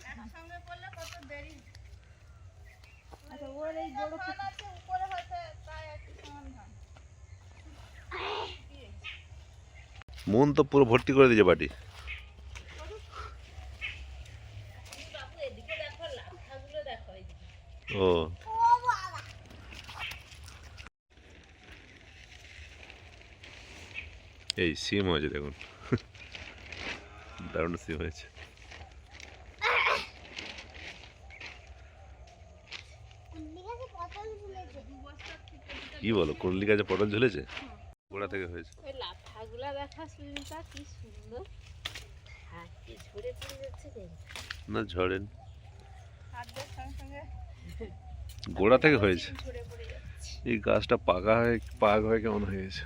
একসঙ্গে করলে কত দেরি। আচ্ছা ওর এই বড় ফান আছে উপরে হচ্ছে তাই একটু সমান হয়। মন তো পুরো ভর্তি করে দিয়েছে বাটি। বাবু এদিকে দেখো লাফাগুলো দেখো এইদিকে। ও এই সিম হয়েছে দেখুন, দারুণ সিম হয়েছে। কি বলো, কুড়লি গাছে পটল ঝুলেছে? গোড়া থেকে হয়েছে। ওই লাফাগুলো দেখা সুনিতা কি সুন্দর। হাতে ঝরে পড়ে যাচ্ছে কেন? না ঝড়েন, হাতের সঙ্গে সঙ্গে গোড়া থেকে হয়েছে। ঝরে পড়ে যাচ্ছে। এই গাছটা পাকা হয়ে পাক হয়ে কেমন হয়ে গেছে।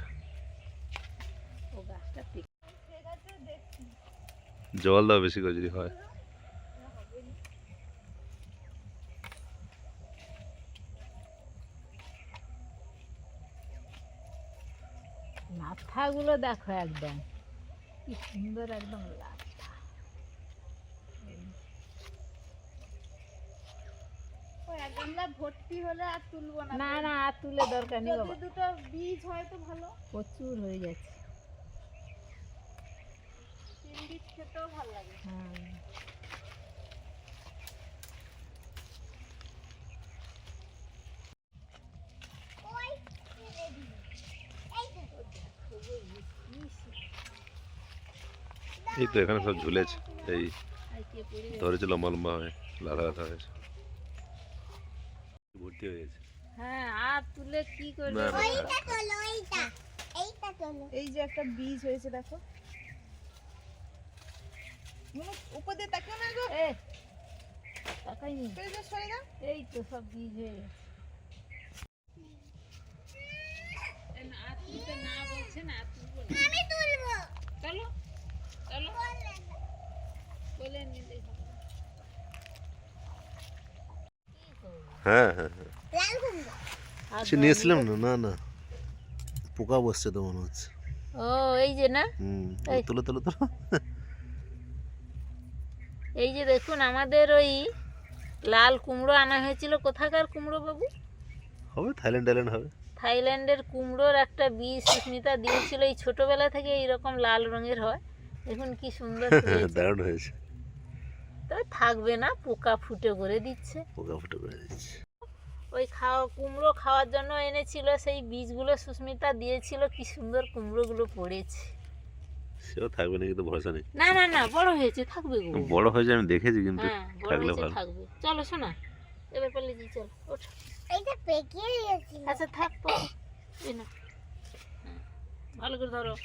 ও গাছটা ঠিক আছে দেখছি। জল দাও বেশি করে যদি হয়। লাফাগুলো দেখো একদম কি সুন্দর একদম লাফা। ওই গামলা ভর্তি হলে আর তুলবো না। না না আর তুলে দরকার নেই বাবা। দুটো বীজ হয় তো ভালো, প্রচুর হয়ে যাচ্ছে। তিন বীজ খেতেও ভালো লাগে। হ্যাঁ এই তো এখানে সব ঝুলেছে, এই ধরেছে লম্বা লম্বা হয়ে লাদা লাদা হয়েছে, ভর্তি হয়ে গেছে। হ্যাঁ আর তুলে কি করবে? এই যে একটা বীজ হয়েছে দেখো। উপর দিয়ে তাকিও না গো। তাকাই নি। এই তো সব বীজ হয়ে গেছে। আর তুলতে না বলছে না, তুলবো না। আমি তুলবো। চলো চলো বলে নিলে হবে। হ্যাঁ হ্যাঁ হ্যাঁ সে নিয়েছিলাম না। না না পোকা বসছে তো মনে হচ্ছে। ও এই যে না, তুলো তুলো তুলো। এই যে দেখুন আমাদের ওই লাল কুমড়ো আনা হয়েছিল। কোথাকার কুমড়ো বাবু? হবে থাইল্যান্ড হবে। থাইল্যান্ডের কুমড়োর একটা বীজ সুস্মিতা দিয়েছিল। এই ছোটবেলা থেকে এইরকম লাল রঙের হয়। দেখুন কি সুন্দর দারুণ হয়েছে। তবে থাকবে না, পোকা ফুটে করে দিচ্ছে। পোকা ফুটে করে দিচ্ছে। ওই কুমড়ো খাওয়ার জন্য এনেছিল, সেই বীজগুলো সুস্মিতা দিয়েছিল। কি সুন্দর কুমড়োগুলো পড়েছে। সেও থাকবে নাকি তো ভরসা নেই। না না না বড় হয়েছে, থাকবে গো। বড় হয়েছে আমি দেখেছি, কিন্তু থাকলে ভালো থাকবে। চলো শোনা এবার পারলে জি চলো ওঠো। এইটা পেকে গেছে। আচ্ছা থাক তো এই না, ভালো করে ধরো।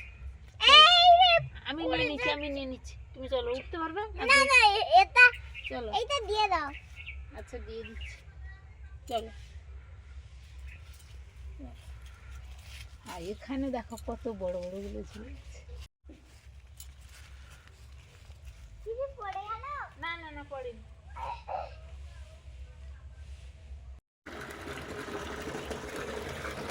আমি নিয়ে নিচ্ছি তুমি চলো। উঠতে পারবে? না না এটা চলো এইটা দিয়ে দাও। আচ্ছা দিয়ে দিচ্ছি চলো। আর এখানে দেখো কত বড় বড় গুলো ঝুলে আছে। না না না পড়েনি।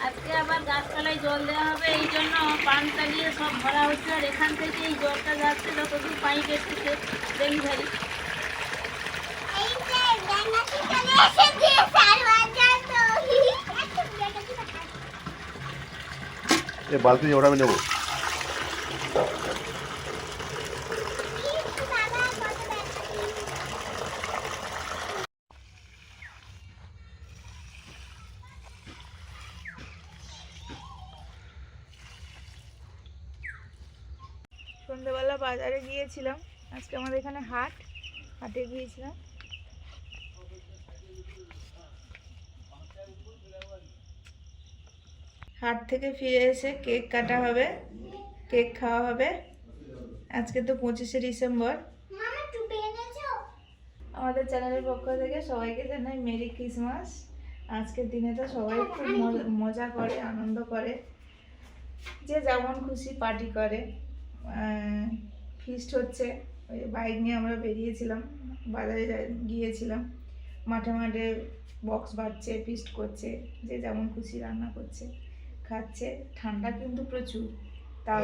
আজকে আবার গাছপালায় জল দেওয়া হবে, এই জন্য পান চালিয়ে সব ভরা হচ্ছে। আর এখান থেকে এই জলটা যাচ্ছে যতদূর পাইপ এসেছে ডেঙ্গারি। বালতি ওটা আমি নেবো। সন্ধ্যেবেলা বাজারে গিয়েছিলাম। আজকে আমাদের এখানে হাটে গিয়েছিলাম। হাট থেকে ফিরে এসে কেক কাটা হবে, কেক খাওয়া হবে। আজকে তো 25শে ডিসেম্বর। আমাদের চ্যানেলের পক্ষ থেকে সবাইকে জানাই মেরি ক্রিসমাস। আজকের দিনে তো সবাই খুব মজা করে, আনন্দ করে, যে যেমন খুশি পার্টি করে। ফিস্ট হচ্ছে, ওই বাইক নিয়ে আমরা বেরিয়েছিলাম, বাজারে গিয়েছিলাম। মাঠে মাঠে বক্স বাজছে, ফিস্ট করছে, যে যেমন খুশি রান্না করছে, খাচ্ছে। ঠান্ডা কিন্তু প্রচুর। তাও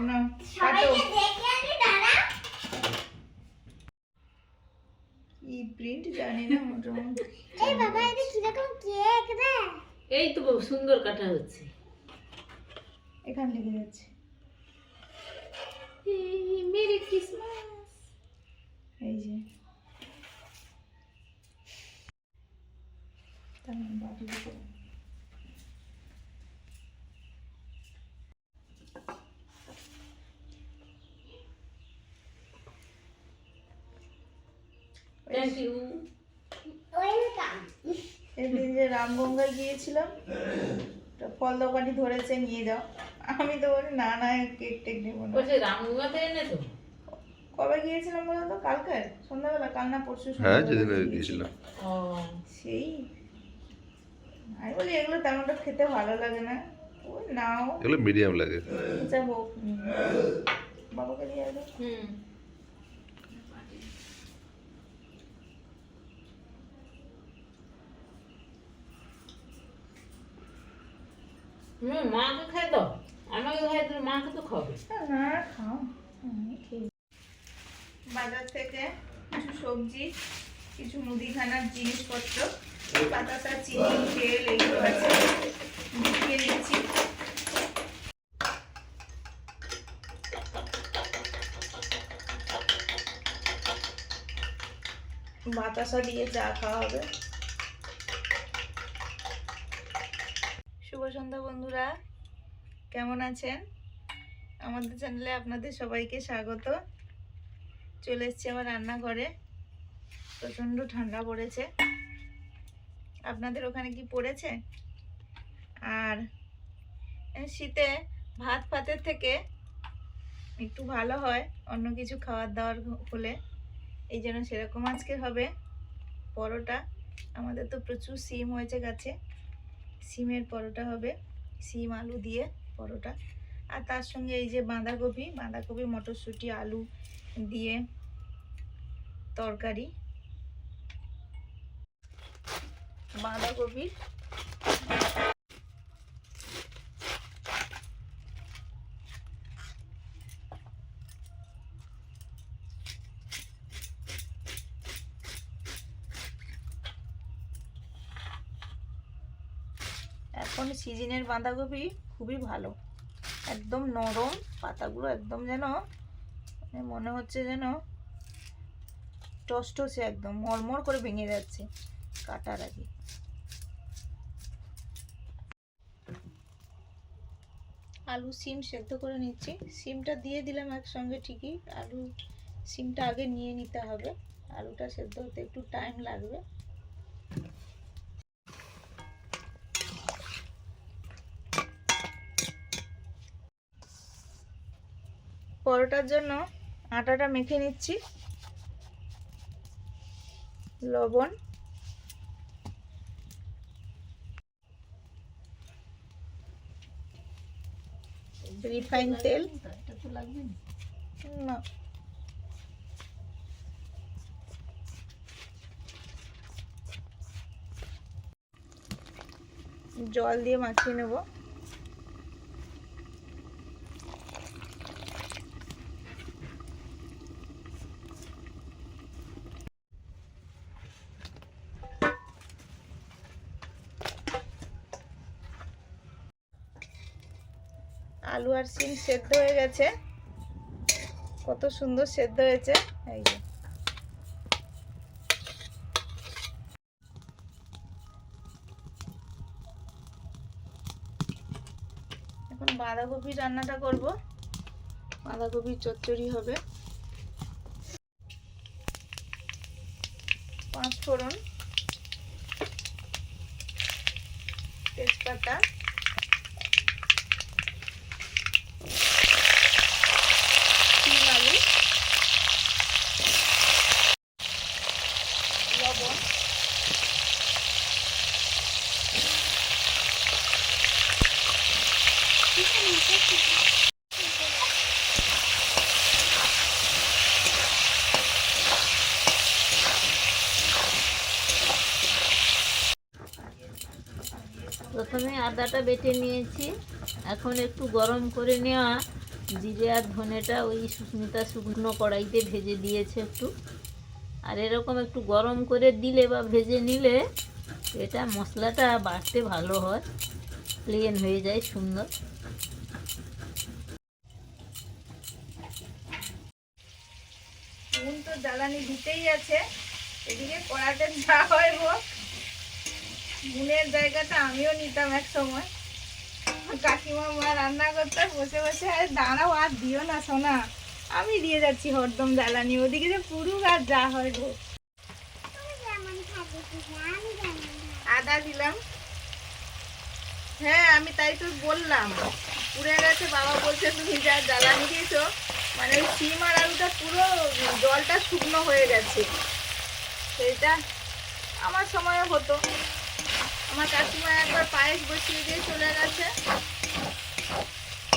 না কাটো কি প্রিন্ট জানি না মোটামুটি। এই তো বাবু সুন্দর কাটা হচ্ছে। এখান লেগে যাচ্ছে। Merry Christmas. এই যে তেমন বাটি দিতে থ্যাংক ইউ। এদিন যে রামগঙ্গায় গিয়েছিলাম, একটা ফল দোকানি ধরেছে নিয়ে যাও, আমি তো বলি না না কেক টেক নেবো না। ওই রামগঙ্গাতে এনে তো কবে গিয়েছিলাম বলো তো? কালকে সন্ধ্যাবেলা, কাল না পরশু হ্যাঁ সন্ধ্যাবেলা যেদিন গিয়েছিলাম। গিয়েছিলাম। ও সেই আমি বলি এগুলো তেমনটা খেতে ভালো লাগে না, ওই নাও এগুলো মিডিয়াম লাগে। যা হোক। বাবাকে দিয়ে আসো। হুম মাকে খাই দাও, আমাকে খাই দিলে মাকে তো খাবে। না খাও, আমি খেয়ে। বাজার থেকে কিছু সবজি, কিছু মুদিখানার জিনিসপত্র, বাতাসা, চিনি, তেল এগুলো আছে, দিয়ে নিচ্ছি। বাতাসা দিয়ে চা খাওয়া হবে। শুভ সন্ধ্যা বন্ধুরা, কেমন আছেন? আমাদের চ্যানেলে আপনাদের সবাইকে স্বাগত। চলে এসেছি আমার রান্নাঘরে। প্রচণ্ড ঠান্ডা পড়েছে, আপনাদের ওখানে কি পড়েছে? আর শীতে ভাত ফাতের থেকে একটু ভালো হয় অন্য কিছু খাবার দাবার হলে, এই জন্য সেরকম আজকে হবে পরোটা। আমাদের তো প্রচুর সিম হয়েছে গাছে, সিমের পরোটা হবে, সিম আলু দিয়ে পরোটা। আর তার সঙ্গে এই যে বাঁধাকপি, মটরশুঁটি, আলু দিয়ে তরকারি। বাঁধাকপি এখন সিজনের বাঁধাকপি খুবই ভালো, একদম নরম পাতাগুলো, একদম যেন মনে হচ্ছে যেন টসটসে, একদম মরমর করে ভেঙে যাচ্ছে কাটার আগে। আলু সিম সেদ্ধ করে নিচ্ছি, সিমটা দিয়ে দিলাম একসঙ্গে ঠিকই, আলু সিমটা আগে নিয়ে নিতে হবে, আলুটা সেদ্ধ হতে একটু টাইম লাগবে। পরোটার জন্য আটাটা মেখে নিচ্ছি, লবণ, রিফাইন তেল, না জল দিয়ে মাখিয়ে নেব। আলু আর সিম সেদ্ধ হয়ে গেছে, কত সুন্দর সেদ্ধ হয়েছে। এই যে এখন বাঁধাকপির রান্নাটা করব, বাঁধাকপির চচ্চড়ি হবে। 5 ফোড়ন, তেজপাতা, সিম আলু, লবণ, প্রথমে আদাটা বেটে নিয়েছি, এখন একটু গরম করে নেওয়া জিরে আর ধনেটা ওই সুস্মিতা শুকনো কড়াইতে ভেজে দিয়েছে একটু। আর এরকম একটু গরম করে দিলে বা ভেজে নিলে এটা মশলাটা বাটতে ভালো হয়, প্লেন হয়ে যায় সুন্দর। নুন তো জ্বালানি দিতেই আছে, এদিকে কড়াতে যা হয় হোক। নুনের জায়গাটা আমিও নিতাম এক সময়। কাকিমা মা রান্না করতে বসে বসে, আরে দাঁড়াও আর দিও না সোনা, আমি দিয়ে যাচ্ছি হরদম জ্বালানি, ওদিকে যে পুরুক আর যা হয় হোক। আদা দিলাম, হ্যাঁ আমি তাই তো বললাম পুড়ে গেছে। বাবা বলছে তুমি যা জ্বালানি দিয়েছো, মানে ওই সিম আর আলুটা পুরো জলটা শুকনো হয়ে গেছে। সেটা আমার সময় হতো, আমার কাকিমা একবার পায়েস বসিয়ে দিয়ে চলে গেছে,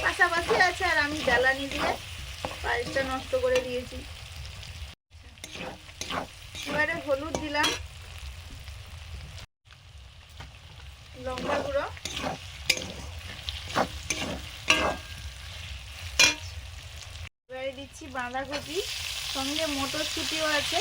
পাশাপাশি আছে, আর আমি জ্বালানি দিয়ে পায়েসটা নষ্ট করে দিয়েছি। এবারে হলুদ দিলাম, লঙ্কা গুঁড়ো, এবারে দিচ্ছি বাঁধাকপি, সঙ্গে মটরশুঁটিও আছে।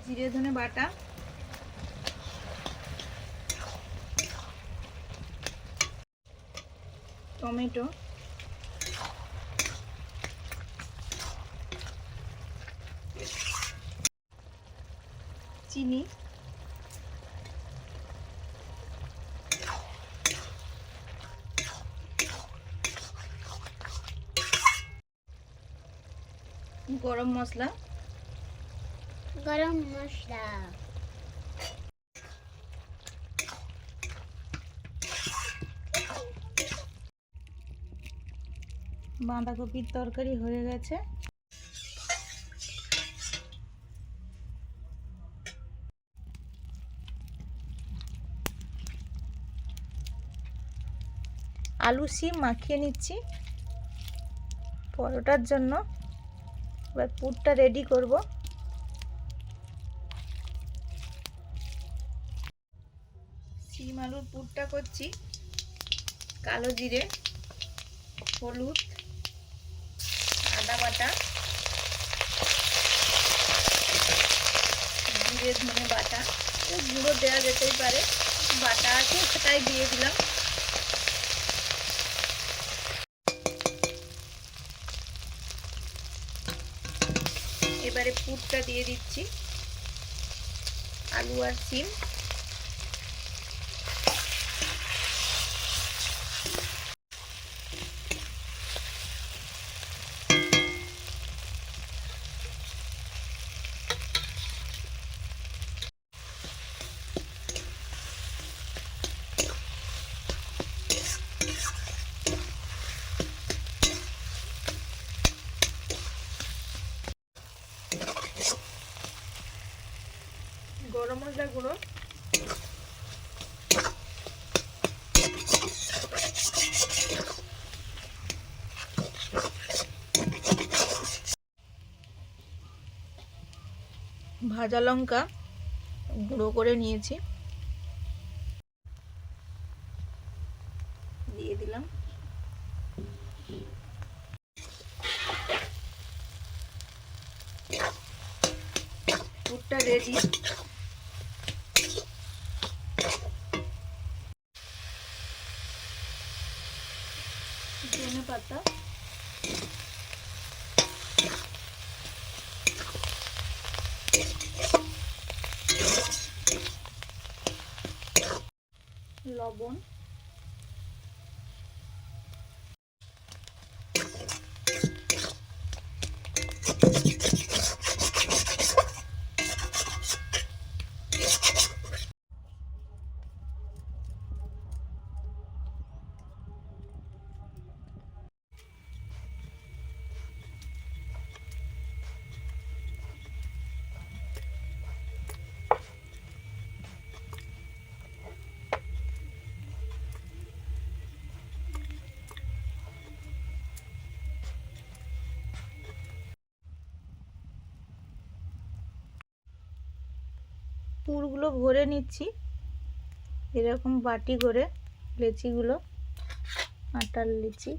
জিরে ধনে বাটা, টমেটো, চিনি, গরম মশলা, বাঁধাকপির তরকারি হয়ে গেছে। আলু সিম মাখিয়ে নিচ্ছি পরোটার জন্য। এবার পুরটা রেডি করব। সিম আলুর পুরটা করছি। কালো জিরে, হলুদ, আদা বাটা, জিরে ধনে বাটা, গুঁড়ো দেওয়া যেতেই পারে, বাটা আছে সেটাই দিয়ে দিলাম। এবারে পুরটা দিয়ে দিচ্ছি, আলু আর সিম। গরম মশলা গুঁড়ো, ভাজা লঙ্কা গুঁড়ো করে নিয়েছি, দিয়ে দিলাম। পুরটা রেডি। ধনে পাতা, লবণ, পুরগুলো ভরে নিচ্ছি এরকম বাটি করে, লেচিগুলো, আটার লিচি।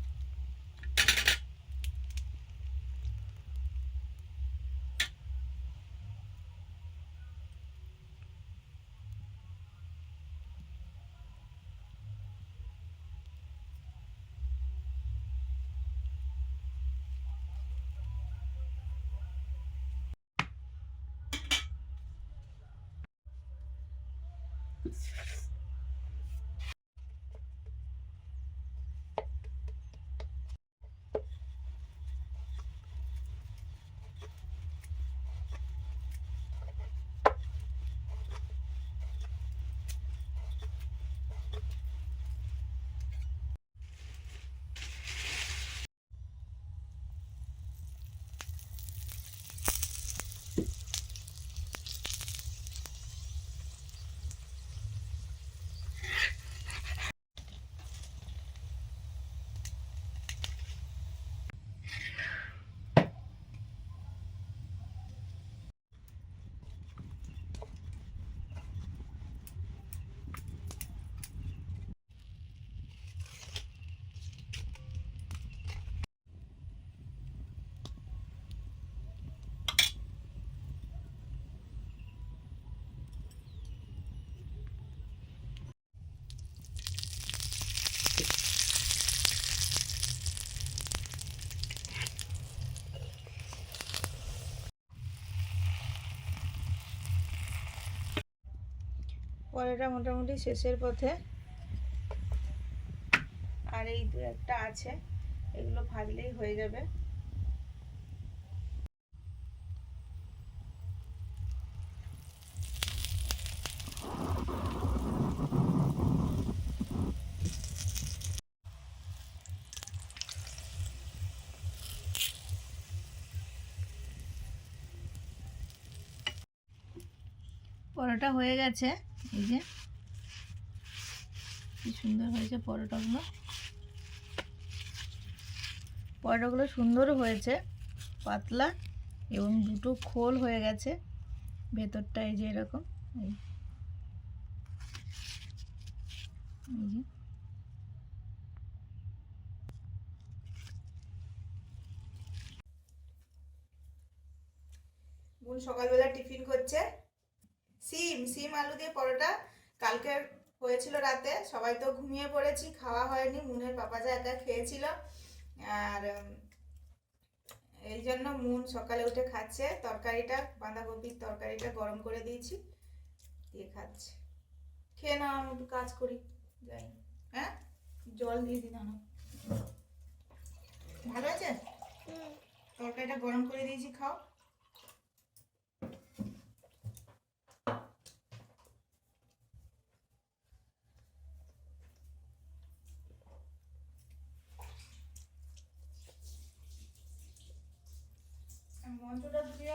পরেটা মোটামুটি শেষের পথে, আর এই দু একটা আছে, এগুলো ভাজলেই হয়ে যাবে। পরোটা হয়ে গেছে, এই যে কি সুন্দর হয়েছে পরোটাগুলো। পরোটাগুলো সুন্দর হয়েছে, পাতলা এবং দুটো খোল হয়ে গেছে ভেতরটা, এই যে এরকম, এই যে বোন সকালবেলা টিফিন করছে সিম আলু দিয়ে পরোটা। কালকে হয়েছিল রাতে, সবাই তো ঘুমিয়ে পড়েছি, খাওয়া হয়নি, মুনের পাপা যা একা খেয়েছিল। আর এই জন্য মুন সকালে উঠে খাচ্ছে তরকারিটা, বাঁধাকপির তরকারিটা গরম করে দিয়েছি, দিয়ে খাচ্ছে। খেয়ে নাও, আমি একটু কাজ করি, যাই। হ্যাঁ, জল দিয়ে দিই না। ভালো আছে, তরকারিটা গরম করে দিয়েছি, খাও। মন্ত্রটা দিয়ে